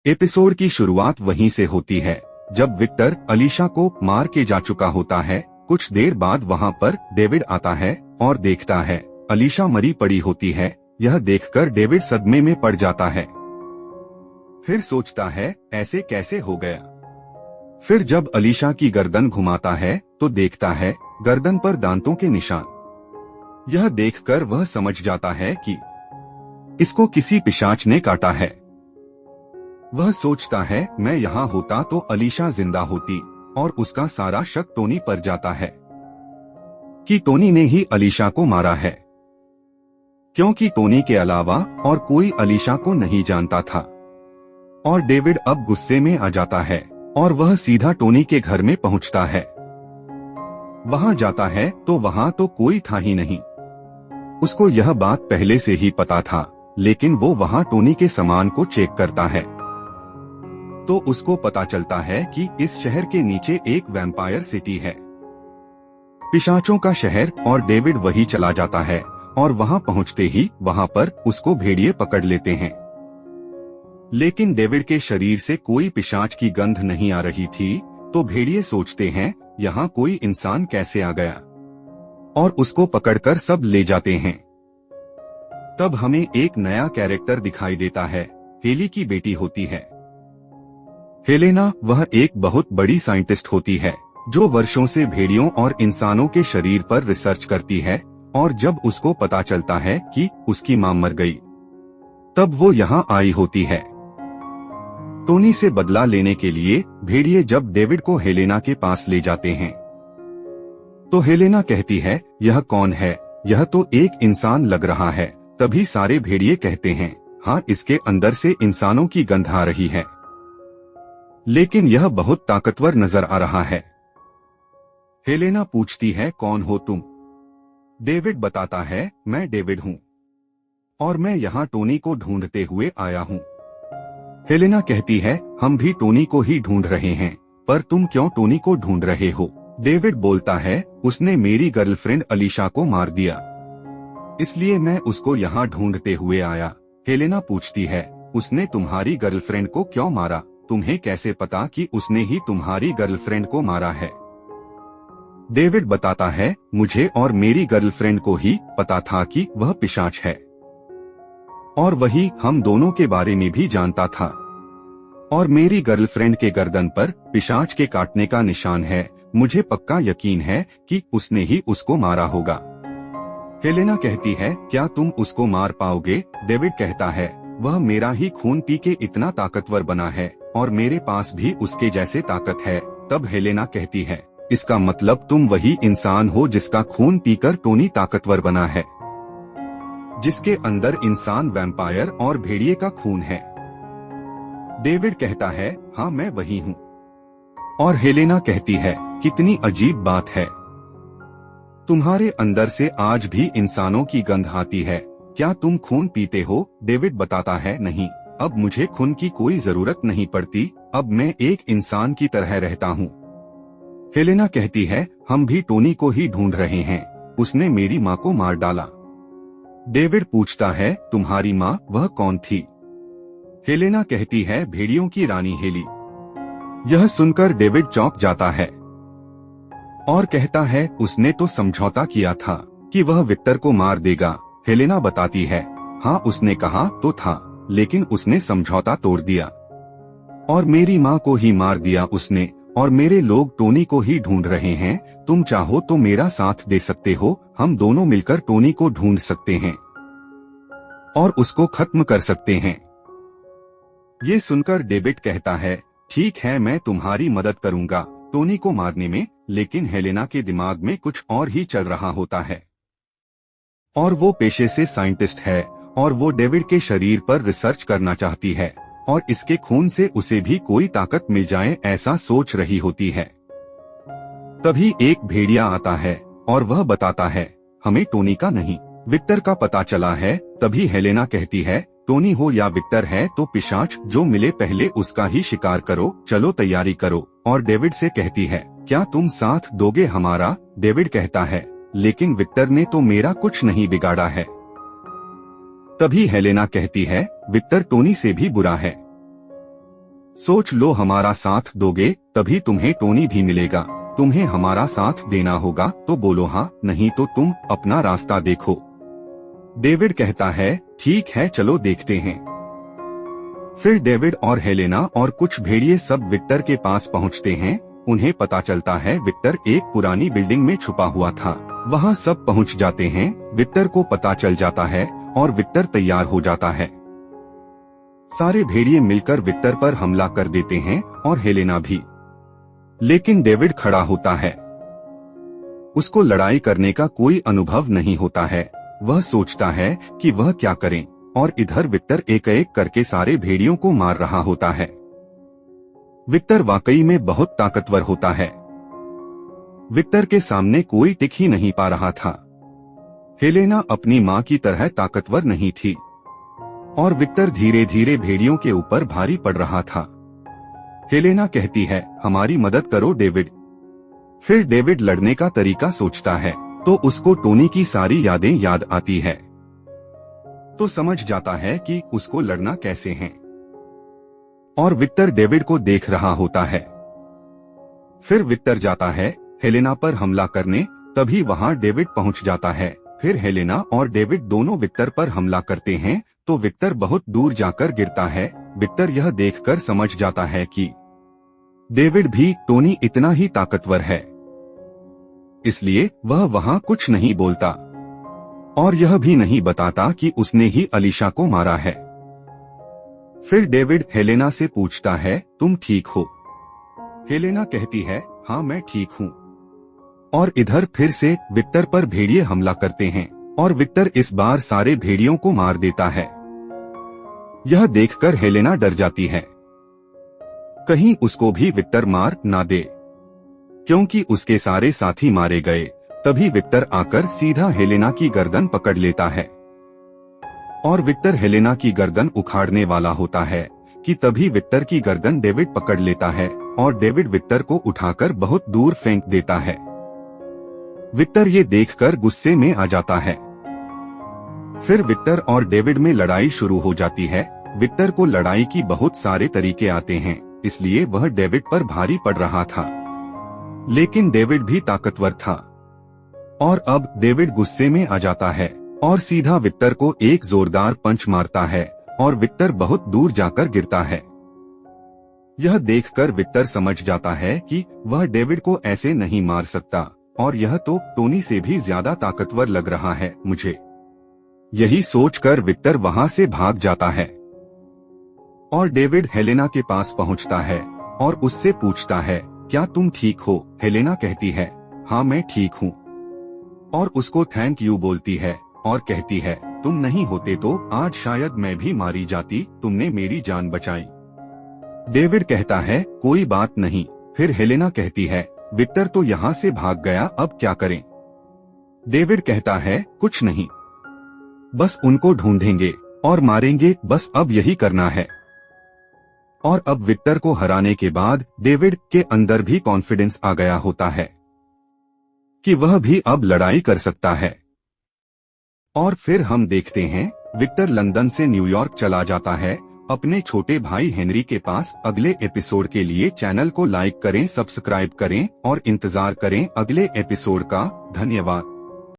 Episode की शुरुआत वहीं से होती है जब विक्टर अलीशा को मार के जा चुका होता है। कुछ देर बाद वहां पर डेविड आता है और देखता है अलीशा मरी पड़ी होती है। यह देखकर डेविड सदमे में पड़ जाता है। फिर सोचता है ऐसे कैसे हो गया। फिर जब अलीशा की गर्दन घुमाता है तो देखता है गर्दन पर दांतों के निशान। यह देखकर वह समझ जाता है कि इसको किसी पिशाच ने काटा है। वह सोचता है मैं यहाँ होता तो अलीशा जिंदा होती और उसका सारा शक टोनी पर जाता है कि टोनी ने ही अलीशा को मारा है, क्योंकि टोनी के अलावा और कोई अलीशा को नहीं जानता था। और डेविड अब गुस्से में आ जाता है और वह सीधा टोनी के घर में पहुंचता है। वहां जाता है तो वहां तो कोई था ही नहीं। उसको यह बात पहले से ही पता था, लेकिन वो वहां टोनी के सामान को चेक करता है तो उसको पता चलता है कि इस शहर के नीचे एक वैम्पायर सिटी है, पिशाचों का शहर। और डेविड वही चला जाता है और वहां पहुंचते ही वहां पर उसको भेड़िए पकड़ लेते हैं। लेकिन डेविड के शरीर से कोई पिशाच की गंध नहीं आ रही थी, तो भेड़िए सोचते हैं यहाँ कोई इंसान कैसे आ गया, और उसको पकड़कर सब ले जाते हैं। तब हमें एक नया कैरेक्टर दिखाई देता है। हेली की बेटी होती है हेलेना। वह एक बहुत बड़ी साइंटिस्ट होती है जो वर्षों से भेड़ियों और इंसानों के शरीर पर रिसर्च करती है। और जब उसको पता चलता है कि उसकी मां मर गई, तब वो यहाँ आई होती है टोनी से बदला लेने के लिए। भेड़िए जब डेविड को हेलेना के पास ले जाते हैं तो हेलेना कहती है यह कौन है, यह तो एक इंसान लग रहा है। तभी सारे भेड़िए कहते हैं हाँ, इसके अंदर से इंसानों की गंध आ रही है, लेकिन यह बहुत ताकतवर नजर आ रहा है। हेलेना पूछती है कौन हो तुम। डेविड बताता है मैं डेविड हूँ और मैं यहाँ टोनी को ढूंढते हुए आया हूँ। हेलेना कहती है हम भी टोनी को ही ढूंढ रहे हैं, पर तुम क्यों टोनी को ढूंढ रहे हो। डेविड बोलता है उसने मेरी गर्लफ्रेंड अलीशा को मार दिया, इसलिए मैं उसको यहाँ ढूंढते हुए आया। हेलेना पूछती है उसने तुम्हारी गर्लफ्रेंड को क्यों मारा, तुम्हें कैसे पता कि उसने ही तुम्हारी गर्लफ्रेंड को मारा है। डेविड बताता है मुझे और मेरी गर्लफ्रेंड को ही पता था कि वह पिशाच है, और वही हम दोनों के बारे में भी जानता था। और मेरी गर्लफ्रेंड के गर्दन पर पिशाच के काटने का निशान है। मुझे पक्का यकीन है कि उसने ही उसको मारा होगा। हेलेना कहती है क्या तुम उसको मार पाओगे। डेविड कहता है वह मेरा ही खून पी के इतना ताकतवर बना है और मेरे पास भी उसके जैसे ताकत है। तब हेलेना कहती है इसका मतलब तुम वही इंसान हो जिसका खून पीकर टोनी ताकतवर बना है, जिसके अंदर इंसान, वैम्पायर और भेड़िए का खून है। डेविड कहता है हाँ मैं वही हूँ। और हेलेना कहती है कितनी अजीब बात है, तुम्हारे अंदर से आज भी इंसानों की गंध आती है, क्या तुम खून पीते हो। डेविड बताता है नहीं, अब मुझे खून की कोई जरूरत नहीं पड़ती, अब मैं एक इंसान की तरह रहता हूँ। हेलेना कहती है हम भी टोनी को ही ढूंढ रहे हैं, उसने मेरी माँ को मार डाला। डेविड पूछता है तुम्हारी माँ वह कौन थी। हेलेना कहती है भेड़ियों की रानी हेली। यह सुनकर डेविड चौंक जाता है और कहता है उसने तो समझौता किया था कि वह विक्टर को मार देगा। हेलेना बताती है हाँ उसने कहा तो था, लेकिन उसने समझौता तोड़ दिया और मेरी माँ को ही मार दिया उसने। और मेरे लोग टोनी को ही ढूंढ रहे हैं, तुम चाहो तो मेरा साथ दे सकते हो, हम दोनों मिलकर टोनी को ढूंढ सकते हैं और उसको खत्म कर सकते हैं। ये सुनकर डेविड कहता है ठीक है मैं तुम्हारी मदद करूंगा टोनी को मारने में। लेकिन हेलेना के दिमाग में कुछ और ही चल रहा होता है, और वो पेशे से साइंटिस्ट है और वो डेविड के शरीर पर रिसर्च करना चाहती है और इसके खून से उसे भी कोई ताकत मिल जाए ऐसा सोच रही होती है। तभी एक भेड़िया आता है और वह बताता है हमें टोनी का नहीं, विक्टर का पता चला है। तभी हेलेना कहती है टोनी हो या विक्टर है तो पिशाच जो मिले पहले उसका ही शिकार करो, चलो तैयारी करो। और डेविड से कहती है क्या तुम साथ दोगे हमारा। डेविड कहता है लेकिन विक्टर ने तो मेरा कुछ नहीं बिगाड़ा है। तभी हेलेना कहती है विक्टर टोनी से भी बुरा है। सोच लो, हमारा साथ दोगे तभी तुम्हें टोनी भी मिलेगा। तुम्हें हमारा साथ देना होगा तो बोलो हाँ, नहीं तो तुम अपना रास्ता देखो। डेविड कहता है ठीक है, चलो देखते हैं। फिर डेविड और हेलेना और कुछ भेड़िए सब विक्टर के पास पहुंचते हैं। उन्हें पता चलता है विक्टर एक पुरानी बिल्डिंग में छुपा हुआ था। वहां सब पहुंच जाते हैं। विक्टर को पता चल जाता है और विक्टर तैयार हो जाता है। सारे भेड़िए मिलकर विक्टर पर हमला कर देते हैं और हेलेना भी। लेकिन डेविड खड़ा होता है। उसको लड़ाई करने का कोई अनुभव नहीं होता है। वह सोचता है कि वह क्या करे, और इधर विक्टर एक एक करके सारे भेड़ियों को मार रहा होता है। विक्टर वाकई में बहुत ताकतवर होता है। विक्टर के सामने कोई टिक ही नहीं पा रहा था। हेलेना अपनी माँ की तरह ताकतवर नहीं थी और विक्टर धीरे धीरे भेड़ियों के ऊपर भारी पड़ रहा था। हेलेना कहती है हमारी मदद करो डेविड। फिर डेविड लड़ने का तरीका सोचता है तो उसको टोनी की सारी यादें याद आती है, तो समझ जाता है कि उसको लड़ना कैसे है। और विक्टर डेविड को देख रहा होता है। फिर विक्टर जाता है हेलेना पर हमला करने, तभी वहां डेविड पहुंच जाता है। फिर हेलेना और डेविड दोनों विक्टर पर हमला करते हैं तो विक्टर बहुत दूर जाकर गिरता है। विक्टर यह देखकर समझ जाता है कि डेविड भी टोनी इतना ही ताकतवर है, इसलिए वह वहां कुछ नहीं बोलता और यह भी नहीं बताता कि उसने ही अलीशा को मारा है। फिर डेविड हेलेना से पूछता है तुम ठीक हो? हेलेना कहती है हाँ मैं ठीक हूँ। और इधर फिर से विक्टर पर भेड़िए हमला करते हैं और विक्टर इस बार सारे भेड़ियों को मार देता है। यह देखकर हेलेना डर जाती है, कहीं उसको भी विक्टर मार ना दे, क्योंकि उसके सारे साथी मारे गए। तभी विक्टर आकर सीधा हेलेना की गर्दन पकड़ लेता है और विक्टर हेलेना की गर्दन उखाड़ने वाला होता है कि तभी विक्टर की गर्दन डेविड पकड़ लेता है और डेविड विक्टर को उठाकर बहुत दूर फेंक देता है। विक्टर ये देखकर गुस्से में आ जाता है। फिर विक्टर और डेविड में लड़ाई शुरू हो जाती है। विक्टर को लड़ाई की बहुत सारे तरीके आते हैं, इसलिए वह डेविड पर भारी पड़ रहा था, लेकिन डेविड भी ताकतवर था। और अब डेविड गुस्से में आ जाता है और सीधा विक्टर को एक जोरदार पंच मारता है और विक्टर बहुत दूर जाकर गिरता है। यह देखकर विक्टर समझ जाता है कि वह डेविड को ऐसे नहीं मार सकता और यह तो टोनी से भी ज्यादा ताकतवर लग रहा है मुझे। यही सोचकर विक्टर वहां से भाग जाता है और डेविड हेलेना के पास पहुंचता है और उससे पूछता है क्या तुम ठीक हो? हेलेना कहती है हाँ मैं ठीक हूँ और उसको थैंक यू बोलती है और कहती है तुम नहीं होते तो आज शायद मैं भी मारी जाती, तुमने मेरी जान बचाई। डेविड कहता है कोई बात नहीं। फिर हेलेना कहती है विक्टर तो यहाँ से भाग गया, अब क्या करें? डेविड कहता है कुछ नहीं, बस उनको ढूंढेंगे और मारेंगे, बस अब यही करना है। और अब विक्टर को हराने के बाद डेविड के अंदर भी कॉन्फिडेंस आ गया होता है कि वह भी अब लड़ाई कर सकता है। और फिर हम देखते हैं विक्टर लंदन से न्यूयॉर्क चला जाता है अपने छोटे भाई हेनरी के पास। अगले एपिसोड के लिए चैनल को लाइक करें, सब्सक्राइब करें और इंतजार करें अगले एपिसोड का। धन्यवाद।